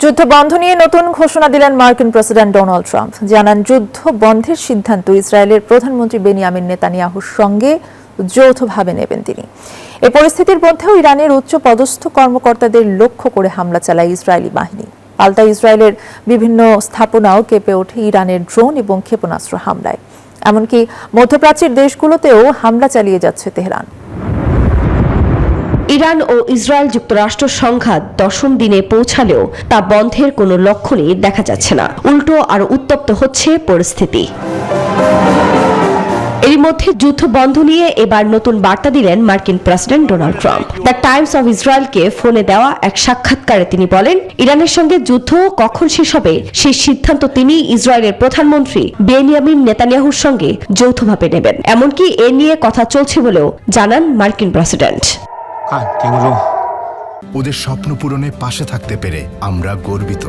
যুদ্ধ বন্ধ নিয়ে নতুন ঘোষণা দিলেন মার্কিন প্রেসিডেন্ট ডোনাল্ড ট্রাম্প। জানান, যুদ্ধ বন্ধের সিদ্ধান্ত ইসরায়েলের প্রধানমন্ত্রী বেনিয়ামিন নেতানিয়াহুর সঙ্গে যৌথভাবে নেবেন তিনি। এই পরিস্থিতির মধ্যেও ইরানের উচ্চ পদস্থ কর্মকর্তাদের লক্ষ্য করে হামলা চালায় ইসরায়েলি বাহিনী। পাল্টা ইসরায়েলের বিভিন্ন স্থাপনাও কেঁপে ওঠে ইরানের ড্রোন এবং ক্ষেপণাস্ত্র হামলায়। এমনকি মধ্যপ্রাচ্যের দেশগুলোতেও হামলা চালিয়ে যাচ্ছে তেহরান। ইরান ও ইসরায়েল যুক্তরাষ্ট্র সংঘাত 10ম দিনে পৌঁছালেও তা বন্ধের কোনো লক্ষণই দেখা যাচ্ছে না। উল্টো আরো উত্তপ্ত হচ্ছে পরিস্থিতি। এর মধ্যে যুদ্ধ বন্ধ নিয়ে এবার নতুন বার্তা দিলেন মার্কিন president Donald Trump. The Times of ইসরায়েলকে ফোনে দেওয়া এক সাক্ষাৎকারে তিনি বলেন, ইরানের সঙ্গে যুদ্ধ কখন শেষ হবে সেই সিদ্ধান্ত তিনি ইসরায়েলের প্রধানমন্ত্রী বেনিয়ামিন নেতানিয়াহুর সঙ্গে যৌথভাবে নেবেন। এমনকি এ নিয়ে কথা চলছে বলেও জানান মার্কিন প্রেসিডেন্ট। ওদের স্বপ্ন পূরণে পাশে থাকতে পেরে আমরা গর্বিত।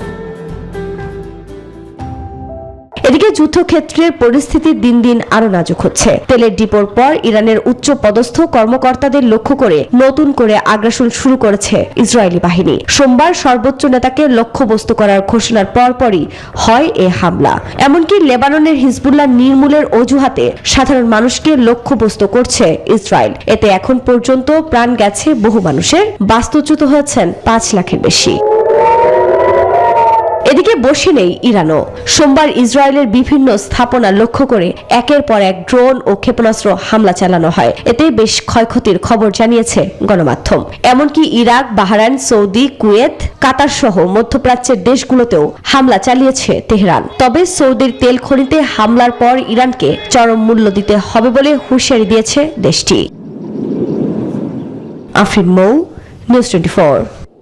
এদিকে যুদ্ধক্ষেত্রের পরিস্থিতি দিন দিন আরো নাজুক হচ্ছে। তেলের ডিপোর পর ইরানের উচ্চ পদস্থ কর্মকর্তাদের লক্ষ্য করে নতুন করে আগ্রাসন শুরু করেছে ইসরায়েলি বাহিনী। সোমবার সর্বোচ্চ নেতাকে লক্ষ্যবস্তু করার ঘোষণার পরপরই হয় এ হামলা। এমনকি লেবাননের হিজবুল্লাহ নির্মূলের অজুহাতে সাধারণ মানুষকে লক্ষ্যবস্তু করছে ইসরায়েল। এতে এখন পর্যন্ত প্রাণ গেছে বহু মানুষের, বাস্তুচ্যুত হয়েছেন 5 লাখের বেশি। এদিকে বসে নেই ইরানও। সোমবার ইসরায়েলের বিভিন্ন স্থাপনা লক্ষ্য করে একের পর এক ড্রোন ও ক্ষেপণাস্ত্র হামলা চালানো হয়। এতে বেশ ক্ষয়ক্ষতির খবর জানিয়েছে গণমাধ্যম। এমনকি ইরাক, বাহরাইন, সৌদি, কুয়েত, কাতার সহ মধ্যপ্রাচ্যের দেশগুলোতেও হামলা চালিয়েছে তেহরান। তবে সৌদির তেল খনিতে হামলার পর ইরানকে চরম মূল্য দিতে হবে বলে হুঁশিয়ারি দিয়েছে দেশটি। আফরিন মৌ, নিউজ 24।